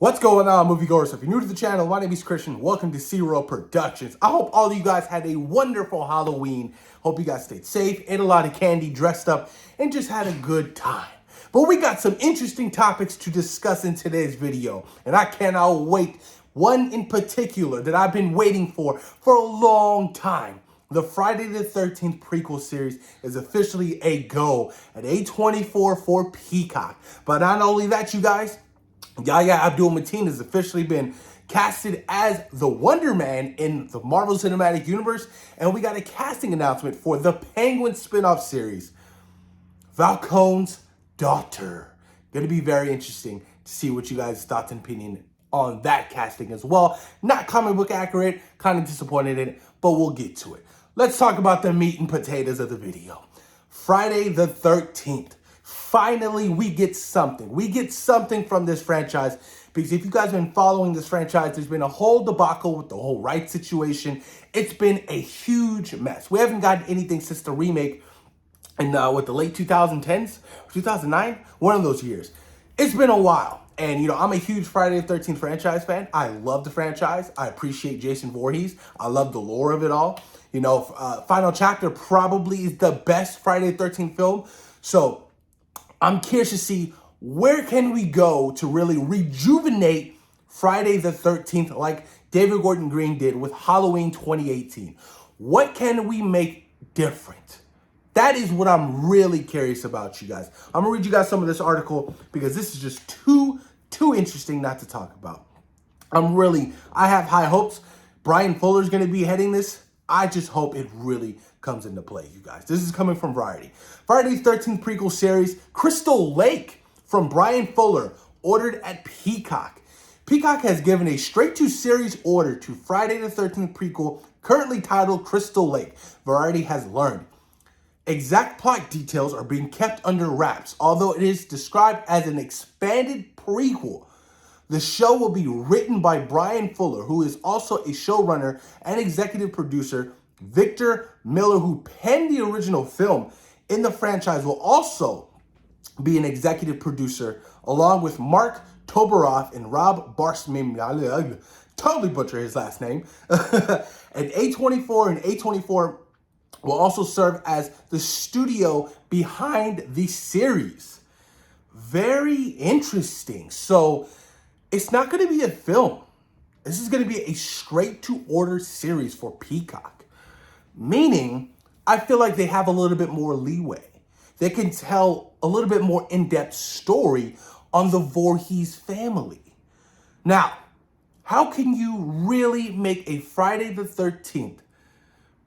What's going on, moviegoers? If you're new to the channel, my name is Christian. Welcome to Zero Productions. I hope all of you guys had a wonderful Halloween. Hope you guys stayed safe, ate a lot of candy, dressed up, and just had a good time. But we got some interesting topics to discuss in today's video, and I cannot wait. One in particular that I've been waiting for a long time. The Friday the 13th prequel series is officially a go at A24 for Peacock. But not only that, you guys, Yahya Abdul Mateen has officially been casted as the Wonder Man in the Marvel Cinematic Universe, and we got a casting announcement for the Penguin spin-off series, Falcon's Daughter. Going to be very interesting to see what you guys' thoughts and opinion on that casting as well. Not comic book accurate, kind of disappointed in it, but we'll get to it. Let's talk about the meat and potatoes of the video. Friday the 13th. Finally, we get something. We get something from this franchise, because if you guys have been following this franchise, there's been a whole debacle with the whole rights situation. It's been a huge mess. We haven't gotten anything since the remake in the late 2010s, 2009, one of those years. It's been a while. And, I'm a huge Friday the 13th franchise fan. I love the franchise. I appreciate Jason Voorhees. I love the lore of it all. Final Chapter probably is the best Friday the 13th film. So I'm curious to see where can we go to really rejuvenate Friday the 13th like David Gordon Green did with Halloween 2018. What can we make different? That is what I'm really curious about, you guys. I'm going to read you guys some of this article because this is just too interesting not to talk about. I have high hopes. Brian Fuller's going to be heading this. I just hope it really comes into play, you guys. This is coming from Variety. Friday the 13th prequel series, Crystal Lake, from Brian Fuller, ordered at Peacock. Peacock has given a straight-to-series order to Friday the 13th prequel, currently titled Crystal Lake. Variety has learned. Exact plot details are being kept under wraps, although it is described as an expanded prequel. The show will be written by Brian Fuller, who is also a showrunner and executive producer. Victor Miller, who penned the original film in the franchise, will also be an executive producer, along with Mark Toberoff and Rob Barsman. I totally butcher his last name. And A24 will also serve as the studio behind the series. Very interesting. So it's not going to be a film. This is going to be a straight-to-order series for Peacock. Meaning, I feel like they have a little bit more leeway. They can tell a little bit more in-depth story on the Voorhees family. Now, how can you really make a Friday the 13th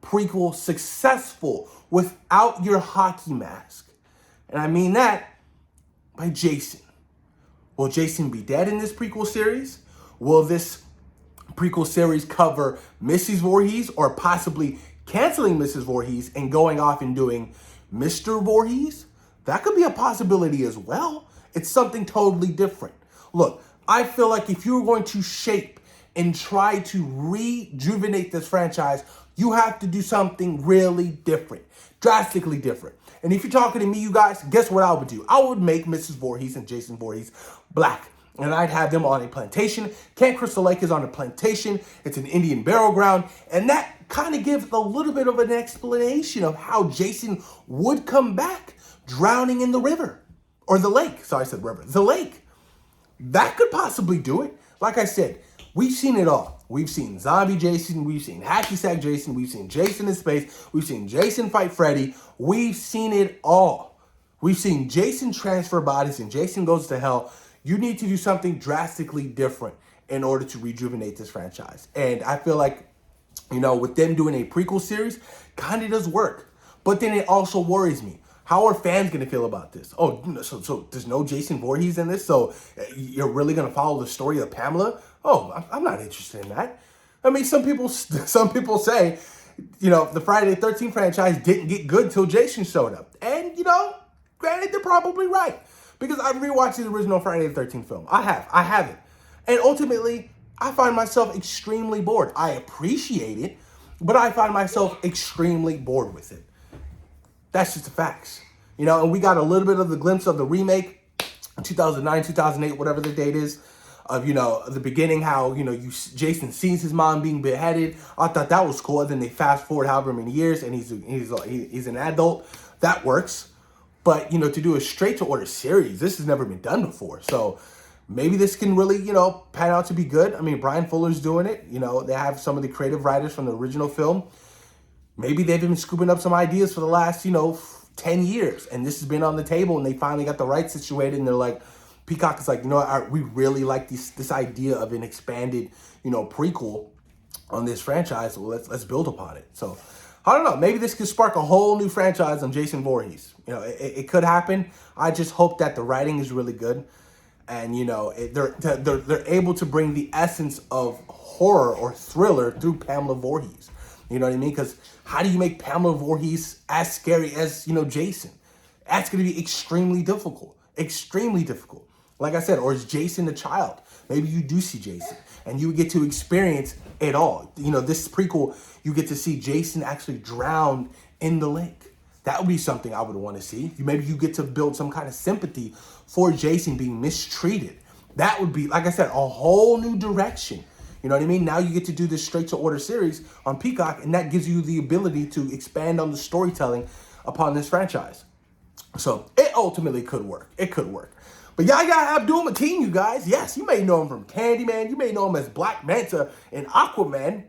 prequel successful without your hockey mask? And I mean that by Jason. Will Jason be dead in this prequel series? Will this prequel series cover Mrs. Voorhees, or possibly canceling Mrs. Voorhees and going off and doing Mr. Voorhees? That could be a possibility as well. It's something totally different. Look, I feel like if you're going to shape and try to rejuvenate this franchise, you have to do something really different, drastically different. And if you're talking to me, you guys, guess what I would do? I would make Mrs. Voorhees and Jason Voorhees black. And I'd have them on a plantation. Camp Crystal Lake is on a plantation. It's an Indian burial ground. And that kind of gives a little bit of an explanation of how Jason would come back drowning in the river. Or the lake. Sorry, I said river. The lake. That could possibly do it. Like I said, we've seen it all. We've seen zombie Jason. We've seen hacky sack Jason. We've seen Jason in space. We've seen Jason fight Freddy. We've seen it all. We've seen Jason transfer bodies and Jason goes to hell. You need to do something drastically different in order to rejuvenate this franchise. And I feel like, with them doing a prequel series, kind of does work. But then it also worries me. How are fans going to feel about this? Oh, so there's no Jason Voorhees in this? So you're really going to follow the story of Pamela? Oh, I'm not interested in that. I mean, some people say, the Friday the 13th franchise didn't get good until Jason showed up. And, granted, they're probably right. Because I've rewatched the original Friday the 13th film. I have it. And ultimately, I find myself extremely bored. I appreciate it, but I find myself extremely bored with it. That's just the facts. And we got a little bit of the glimpse of the remake, 2009, 2008, whatever the date is. of, the beginning, how, Jason sees his mom being beheaded. I thought that was cool. And then they fast forward however many years and he's an adult. That works. But, to do a straight to order series, this has never been done before. So maybe this can really, pan out to be good. I mean, Brian Fuller's doing it. They have some of the creative writers from the original film. Maybe they've been scooping up some ideas for the last, 10 years. And this has been on the table and they finally got the rights situated. And they're like, Peacock is like, we really like this idea of an expanded, prequel on this franchise. So let's build upon it. So I don't know. Maybe this could spark a whole new franchise on Jason Voorhees. It could happen. I just hope that the writing is really good. And, they're able to bring the essence of horror or thriller through Pamela Voorhees. You know what I mean? Because how do you make Pamela Voorhees as scary as, Jason? That's going to be extremely difficult. Extremely difficult. Like I said, or is Jason a child? Maybe you do see Jason and you get to experience it all. This prequel, you get to see Jason actually drown in the lake. That would be something I would want to see. Maybe you get to build some kind of sympathy for Jason being mistreated. That would be, like I said, a whole new direction. You know what I mean? Now you get to do this straight to order series on Peacock, and that gives you the ability to expand on the storytelling upon this franchise. So it ultimately could work. It could work. But Yahya Abdul Mateen, you guys, yes, you may know him from Candyman. You may know him as Black Manta in Aquaman.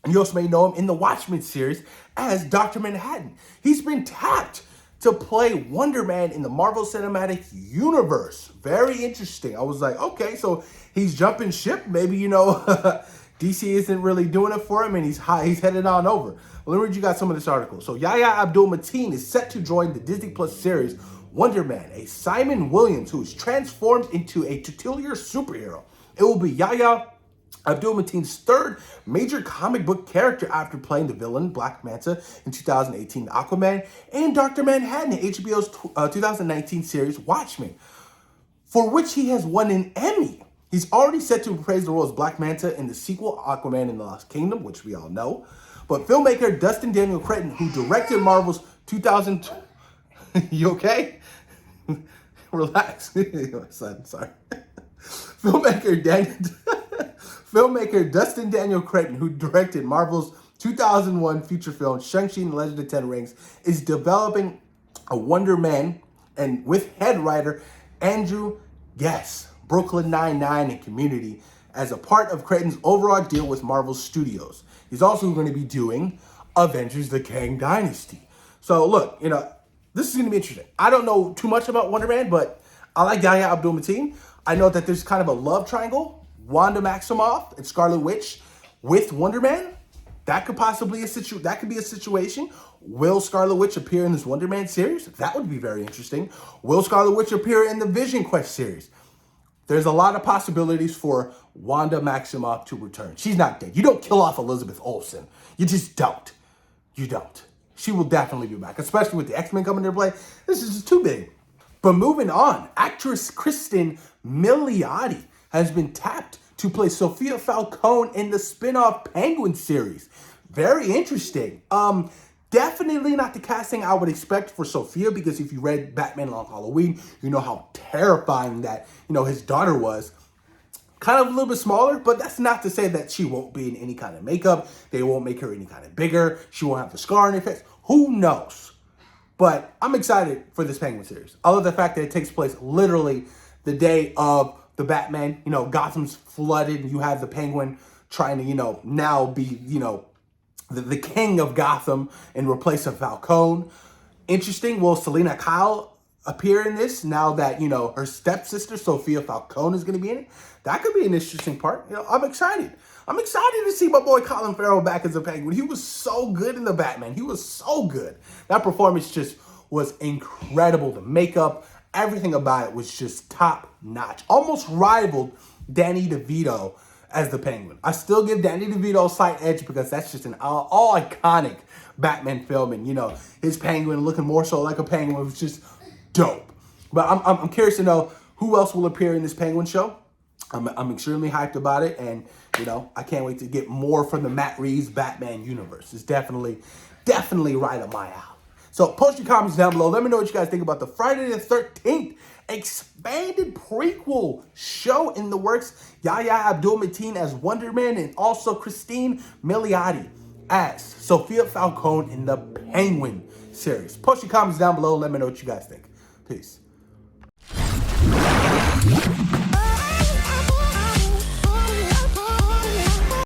And you also may know him in the Watchmen series as Dr. Manhattan. He's been tapped to play Wonder Man in the Marvel Cinematic Universe. Very interesting. I was like, okay, so he's jumping ship. Maybe, DC isn't really doing it for him and he's headed on over. Well, let me read you guys some of this article. So Yahya Abdul Mateen is set to join the Disney Plus series Wonder Man, a Simon Williams who is transformed into a tutelar superhero. It will be Yahya Abdul Mateen's third major comic book character after playing the villain Black Manta in 2018 Aquaman and Dr. Manhattan in HBO's 2019 series Watchmen, for which he has won an Emmy. He's already set to reprise the role as Black Manta in the sequel Aquaman and the Lost Kingdom, which we all know. But filmmaker Dustin Daniel Cretton, who directed Marvel's 2000... You okay? Relax. Sorry. Filmmaker Dustin Daniel Cretton, who directed Marvel's 2001 feature film Shang-Chi and the Legend of the Ten Rings, is developing a Wonder Man and with head writer Andrew Guess, Brooklyn Nine-Nine and Community, as a part of Cretton's overall deal with Marvel Studios. He's also going to be doing Avengers: The Kang Dynasty. So look, this is going to be interesting. I don't know too much about Wonder Man, but I like Yahya Abdul Mateen. I know that there's kind of a love triangle. Wanda Maximoff and Scarlet Witch with Wonder Man. That could possibly be a situation. Will Scarlet Witch appear in this Wonder Man series? That would be very interesting. Will Scarlet Witch appear in the Vision Quest series? There's a lot of possibilities for Wanda Maximoff to return. She's not dead. You don't kill off Elizabeth Olsen. You just don't. You don't. She will definitely be back, especially with the X-Men coming into play. This is just too big. But moving on, actress Kristen Milioti has been tapped to play Sophia Falcone in the spin-off Penguin series. Very interesting. Definitely not the casting I would expect for Sophia, because if you read Batman Long Halloween, you know how terrifying that, his daughter was. Kind of a little bit smaller, but that's not to say that she won't be in any kind of makeup. They won't make her any kind of bigger. She won't have the scar on her face. Who knows? But I'm excited for this Penguin series. I love the fact that it takes place literally the day of the Batman. Gotham's flooded and you have the Penguin trying to, now be, the king of Gotham in replace of Falcone. Interesting. Will Selena Kyle appear in this now that, her stepsister, Sophia Falcone, is going to be in it? That could be an interesting part. I'm excited. I'm excited to see my boy Colin Farrell back as a Penguin. He was so good in the Batman. He was so good. That performance just was incredible. The makeup, everything about it was just top notch. Almost rivaled Danny DeVito as the Penguin. I still give Danny DeVito a slight edge because that's just an all iconic Batman film. And, his Penguin looking more so like a Penguin was just dope. But I'm curious to know who else will appear in this Penguin show. I'm extremely hyped about it. And, I can't wait to get more from the Matt Reeves Batman universe. It's definitely right up my alley. So post your comments down below. Let me know what you guys think about the Friday the 13th expanded prequel show in the works. Yahya Abdul Mateen as Wonder Man, and also Christine Milioti as Sophia Falcone in the Penguin series. Post your comments down below. Let me know what you guys think. Peace.